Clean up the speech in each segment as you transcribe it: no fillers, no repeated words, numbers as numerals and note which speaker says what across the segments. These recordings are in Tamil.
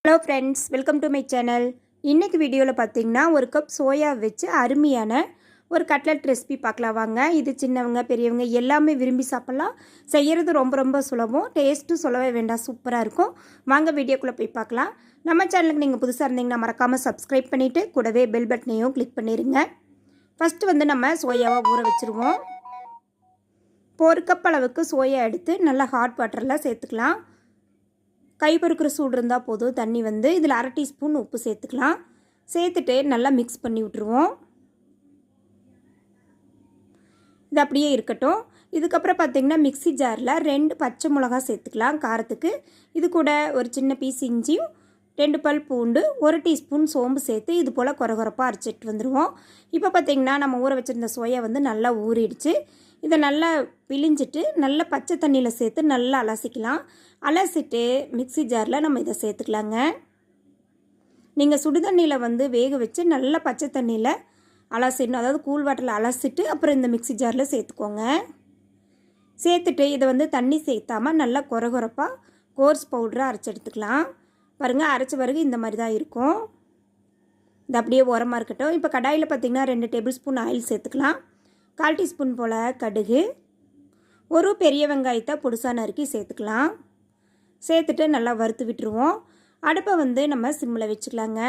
Speaker 1: Hello friends, welcome to my channel. இன்றைக்கி வீடியோவில் பார்த்தீங்கன்னா ஒரு கப் சோயா வச்சு அருமையான ஒரு கட்லட் ரெசிபி பார்க்கலாம் வாங்க. இது சின்னவங்க பெரியவங்க எல்லாமே விரும்பி சாப்பிட்லாம். செய்கிறது ரொம்ப ரொம்ப சுலபம், டேஸ்ட்டும் சொல்லவே வேண்டாம், சூப்பராக இருக்கும். வாங்க வீடியோக்குள்ளே போய் பார்க்கலாம். நம்ம சேனலுக்கு நீங்கள் புதுசாக இருந்தீங்கன்னா மறக்காமல் சப்ஸ்கிரைப் பண்ணிவிட்டு கூடவே பெல் பட்டனையும் கிளிக் பண்ணிடுங்க. ஃபஸ்ட்டு நம்ம சோயாவை ஊற வச்சுருவோம். இப்போ ஒரு கப் அளவுக்கு சோயா எடுத்து நல்லா ஹாட் வாட்டரில் சேர்த்துக்கலாம். கை பொறுக்கிற சூடு இருந்தால் போதும். தண்ணி இதில் 1/2 டீஸ்பூன் உப்பு சேர்த்துக்கலாம். சேர்த்துட்டு நல்லா மிக்ஸ் பண்ணி விட்டுருவோம். இது அப்படியே இருக்கட்டும். இதுக்கப்புறம் பார்த்திங்கன்னா மிக்ஸி ஜாரில் 2 பச்சை மிளகா சேர்த்துக்கலாம் காரத்துக்கு. இது கூட ஒரு சின்ன பீஸ் இஞ்சியும் 2 பல் பூண்டு 1 டீஸ்பூன் சோம்பு சேர்த்து இது போல் குறகுறப்பாக அரைச்சிட்டு வந்துடுவோம். இப்போ பார்த்திங்கன்னா நம்ம ஊற வச்சுருந்த சோயா நல்லா ஊறிடுச்சு. இதை நல்லா பிழிஞ்சிட்டு நல்லா பச்சை தண்ணியில் சேர்த்து நல்லா அலசிக்கலாம். அலசிட்டு மிக்ஸி ஜாரில் நம்ம இதை சேர்த்துக்கலாங்க. நீங்கள் சுடுதண்ணியில் வேக வச்சு நல்லா பச்சை தண்ணியில் அலசிடணும், அதாவது கூல் வாட்டரில் அலசிட்டு அப்புறம் இந்த மிக்ஸி ஜாரில் சேர்த்துக்கோங்க. சேர்த்துட்டு இதை தண்ணி சேர்த்தாமல் நல்லா குறகுறப்பாக கோர்ஸ் பவுடரை அரைச்சி எடுத்துக்கலாம். பாருங்கள், அரைச்ச பிறகு இந்த மாதிரி தான் இருக்கும். இது அப்படியே உரமாக இருக்கட்டும். இப்போ கடாயில் பார்த்திங்கன்னா 2 டேபிள் ஸ்பூன் ஆயில் சேர்த்துக்கலாம். 1/4 டீஸ்பூன் போல் கடுகு, ஒரு பெரிய வெங்காயத்தை பொடுசாக நறுக்கி சேர்த்துக்கலாம். சேர்த்துட்டு நல்லா வறுத்து விட்டுருவோம். அடுப்பை நம்ம சிம்மில் வச்சுக்கலாங்க.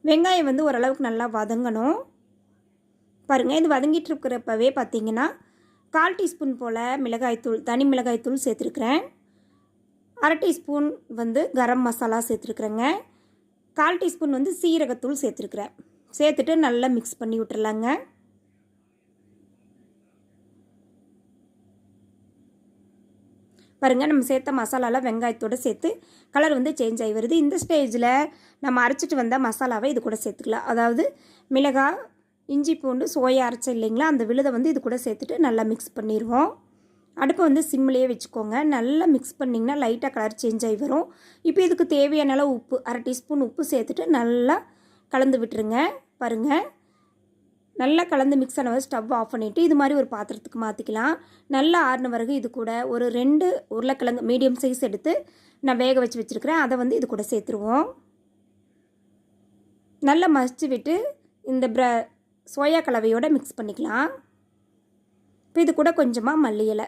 Speaker 1: வெங்காயம் ஓரளவுக்கு நல்லா வதங்கணும். பாருங்கள், இது வதங்கிட்டு இருக்கிறப்பவே பார்த்திங்கன்னா 1/4 டீஸ்பூன் போல் மிளகாய்த்தூள், தனி மிளகாய்த்தூள் சேர்த்துருக்குறேன். 1/2 டீஸ்பூன் கரம் மசாலா சேர்த்துருக்குறேங்க. 1/4 டீஸ்பூன் சீரகத்தூள் சேர்த்துருக்குறேன். சேர்த்துட்டு நல்லா மிக்ஸ் பண்ணி விட்டுறலாங்க. பாருங்கள், நம்ம சேர்த்த மசாலாவில் வெங்காயத்தோடு சேர்த்து கலர் சேஞ்ச் ஆகி வருது. இந்த ஸ்டேஜில் நம்ம அரைச்சிட்டு வந்த மசாலாவை இது கூட சேர்த்துக்கலாம். அதாவது மிளகாய், இஞ்சி, பூண்டு, சோயா அரைச்சி இல்லைங்களா, அந்த விழுதை இது கூட சேர்த்துட்டு நல்லா மிக்ஸ் பண்ணிடுவோம். அடுப்பை சிம்மிலேயே வச்சுக்கோங்க. நல்லா மிக்ஸ் பண்ணிங்கன்னா லைட்டாக கலர் சேஞ்ச் ஆகி வரும். இப்போ இதுக்கு தேவையான அளவு உப்பு 1/2 டீஸ்பூன் உப்பு சேர்த்துட்டு நல்லா கலந்து விட்டுருங்க. பாருங்கள், நல்லா கலந்து மிக்ஸ் ஆன ஸ்டவ் ஆஃப் பண்ணிவிட்டு இது மாதிரி ஒரு பாத்திரத்துக்கு மாற்றிக்கலாம். நல்லா ஆறின பிறகு இது கூட ஒரு 2 உருளைக்கிழங்கு மீடியம் சைஸ் எடுத்து நான் வேக வச்சு வச்சுருக்கிறேன். அதை இது கூட சேர்த்துருவோம். நல்லா மசிச்சு விட்டு இந்த சோயா கலவையோடு மிக்ஸ் பண்ணிக்கலாம். இப்போ இது கூட கொஞ்சமாக மல்லி இலை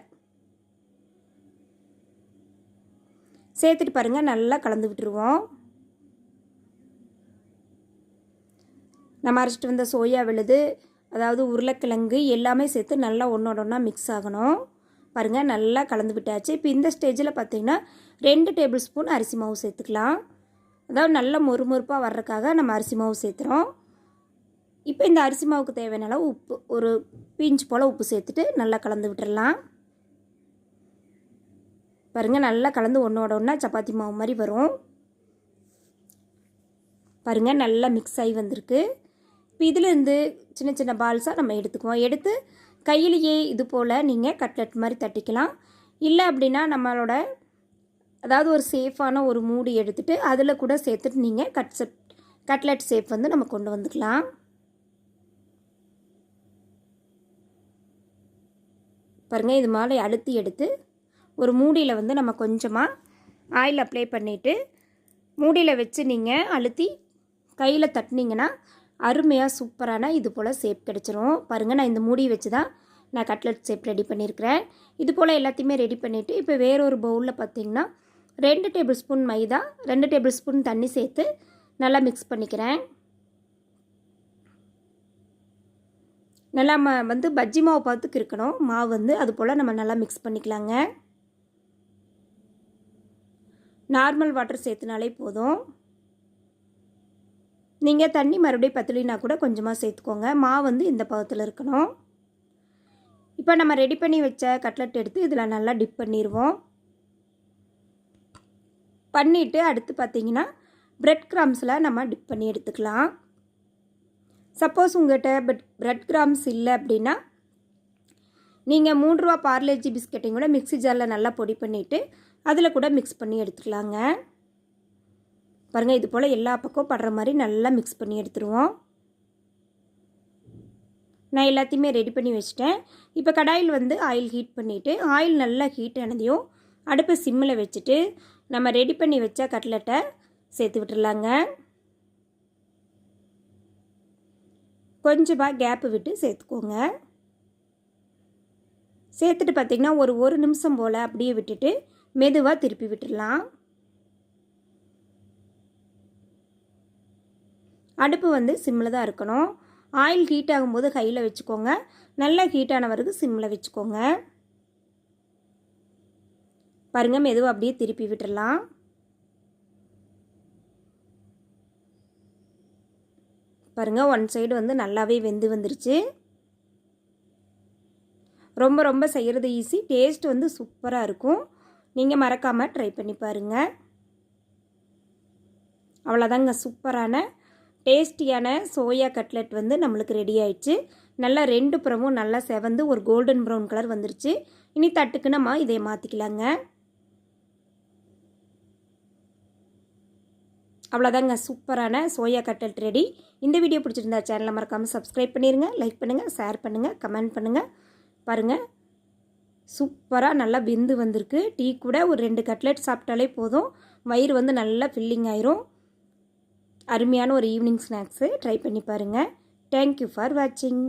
Speaker 1: சேர்த்துட்டு பாருங்கள், நல்லா கலந்து விட்டுருவோம். நம்ம அரைச்சிட்டு வந்த சோயா விழுது, அதாவது உருளைக்கிழங்கு எல்லாமே சேர்த்து நல்லா ஒன்றோட ஒன்றா மிக்ஸ் ஆகணும். பாருங்கள், நல்லா கலந்து விட்டாச்சு. இப்போ இந்த ஸ்டேஜில் பார்த்திங்கன்னா 2 டேபிள் ஸ்பூன் அரிசி மாவு சேர்த்துக்கலாம். அதாவது நல்லா மொறுமொறுப்பாக வர்றதுக்காக நம்ம அரிசி மாவு சேர்த்துறோம். இப்போ இந்த அரிசி மாவுக்கு தேவையான அளவு உப்பு, ஒரு பிஞ்ச் போல் உப்பு சேர்த்துட்டு நல்லா கலந்து விட்டுடலாம். பாருங்கள், நல்லா கலந்து ஒன்றோட ஒன்றா சப்பாத்தி மாவு மாதிரி வரும். பாருங்கள், நல்லா மிக்ஸ் ஆகி வந்திருக்கு. இப்போ இதிலேருந்து சின்ன சின்ன பால்ஸாக நம்ம எடுத்துக்குவோம். எடுத்து கையிலேயே இது போல் நீங்கள் கட்லெட் மாதிரி தட்டிக்கலாம். இல்லை அப்படின்னா நம்மளோட அதாவது ஒரு சேஃபான ஒரு மூடி எடுத்துகிட்டு அதில் கூட சேர்த்துட்டு நீங்கள் கட்லெட் ஷேப் நம்ம கொண்டு வந்துக்கலாம். பாருங்கள், இது மாதிரி அழுத்தி எடுத்து ஒரு மூடியில் நம்ம கொஞ்சமாக ஆயில் அப்ளை பண்ணிவிட்டு மூடியில் வச்சு நீங்கள் அழுத்தி கையில் தட்டினீங்கன்னா அருமையாக சூப்பரான இது போல் ஷேப் கிடச்சிரும். பாருங்கள், நான் இந்த மூடி வச்சு தான் நான் கட்லெட் ஷேப் ரெடி பண்ணியிருக்கிறேன். இது போல் எல்லாத்தையுமே ரெடி பண்ணிவிட்டு இப்போ வேறொரு பவுலில் பார்த்திங்கன்னா 2 டேபிள் ஸ்பூன் மைதா, 2 டேபிள் ஸ்பூன் தண்ணி சேர்த்து நல்லா மிக்ஸ் பண்ணிக்கிறேன். நல்லா பஜ்ஜி மாவு பார்த்துக்கு இருக்கணும் மாவு அது போல் நம்ம நல்லா மிக்ஸ் பண்ணிக்கலாங்க. நார்மல் வாட்டர் சேர்த்துனாலே போதும். நீங்கள் தண்ணி மறுபடியும் பத்தலினா கூட கொஞ்சமாக சேர்த்துக்கோங்க. மாவு இந்த பதத்தில் இருக்கணும். இப்போ நம்ம ரெடி பண்ணி வச்ச கட்லெட் எடுத்து இதில் நல்லா டிப் பண்ணிடுவோம். பண்ணிவிட்டு அடுத்து பார்த்திங்கன்னா பிரெட் கிராம்ஸில் நம்ம டிப் பண்ணி எடுத்துக்கலாம். சப்போஸ் உங்கள்கிட்ட பிரெட் கிராம்ஸ் இல்லை அப்படின்னா நீங்கள் 3 ரூபா பார்லேஜி பிஸ்கெட்டையும் கூட மிக்ஸி ஜாரில் நல்லா பொடி பண்ணிவிட்டு அதில் கூட மிக்ஸ் பண்ணி எடுத்துக்கலாங்க. பாருங்கள், இது போல் எல்லா பக்கம் படுற மாதிரி நல்லா மிக்ஸ் பண்ணி எடுத்துருவோம். நான் எல்லாத்தையுமே ரெடி பண்ணி வச்சிட்டேன். இப்போ கடாயில் ஆயில் ஹீட் பண்ணிவிட்டு ஆயில் நல்லா ஹீட் ஆனதையும் அடுப்பை சிம்மில் வச்சுட்டு நம்ம ரெடி பண்ணி வச்ச கட்லெட்டை சேர்த்து விட்டுடலாங்க. கொஞ்சமாக கேப்பு விட்டு சேர்த்துக்கோங்க. சேர்த்துட்டு பார்த்திங்கன்னா ஒரு நிமிஷம் போல் அப்படியே விட்டுட்டு மெதுவாக திருப்பி விட்டுடலாம். அடுப்பு வந்து சிம்மில் தான் இருக்கணும். ஆயில் ஹீட் ஆகும்போது ஹையில் வச்சுக்கோங்க. நல்லா ஹீட் ஆன வரைக்கும் சிம்மில் வச்சுக்கோங்க. பாருங்கள், மெதுவாக அப்படியே திருப்பி விட்டுடலாம். பாருங்கள், ஒன் சைடு வந்து நல்லாவே வெந்து வந்துருச்சு. ரொம்ப ரொம்ப செய்கிறது ஈஸி. டேஸ்ட் வந்து சூப்பராக இருக்கும். நீங்கள் மறக்காமல் ட்ரை பண்ணி பாருங்கள். அவ்வளோதாங்க, சூப்பரான டேஸ்டியான சோயா கட்லெட் வந்து நம்மளுக்கு ரெடி ஆயிடுச்சு. நல்லா 2 புறமும் நல்லா செவந்து ஒரு கோல்டன் ப்ரௌன் கலர் வந்துருச்சு. இனி தட்டுக்கு நம்ம இதை மாற்றிக்கலாங்க. அவ்வளோதாங்க, சூப்பரான சோயா கட்லெட் ரெடி. இந்த வீடியோ பிடிச்சிருந்தா சேனலை மறக்காமல் சப்ஸ்கிரைப் பண்ணிடுங்க. லைக் பண்ணுங்கள், ஷேர் பண்ணுங்கள், கமெண்ட் பண்ணுங்கள். பாருங்கள், சூப்பராக நல்லா வெந்து வந்திருக்கு. டீ கூட ஒரு 2 கட்லெட் சாப்பிட்டாலே போதும். வயிறு வந்து நல்லா ஃபில்லிங் ஆயிரும். அருமையான ஒரு ஈவினிங் ஸ்நாக்ஸு ட்ரை பண்ணி பாருங்கள். தேங்க்யூ ஃபார் வாட்சிங்.